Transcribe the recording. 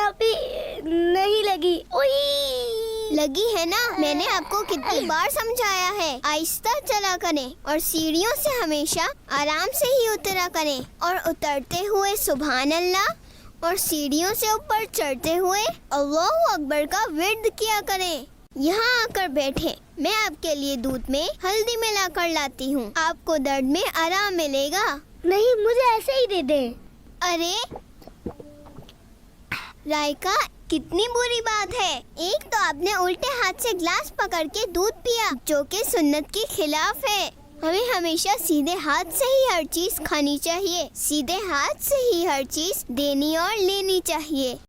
ابھی نہیں لگی. لگی ہے نا؟ میں نے آپ کو کتنی بار سمجھایا ہے آہستہ چلا کریں اور سیڑھیوں سے ہمیشہ آرام سے ہی اترا کریں اور اترتے ہوئے سبحان اللہ اور سیڑھیوں سے اوپر چڑھتے ہوئے اللہ اکبر کا ورد کیا کریں. یہاں آ کر بیٹھیں، میں آپ کے لیے دودھ میں ہلدی ملا کر لاتی ہوں، آپ کو درد میں آرام ملے گا. نہیں، مجھے ایسے ہی دے دیں. ارے رائکا، کتنی بری بات ہے. ایک تو آپ نے الٹے ہاتھ سے گلاس پکڑ کے دودھ پیا جو کہ سنت کے خلاف ہے. ہمیں ہمیشہ سیدھے ہاتھ سے ہی ہر چیز کھانی چاہیے، سیدھے ہاتھ سے ہی ہر چیز دینی اور لینی چاہیے.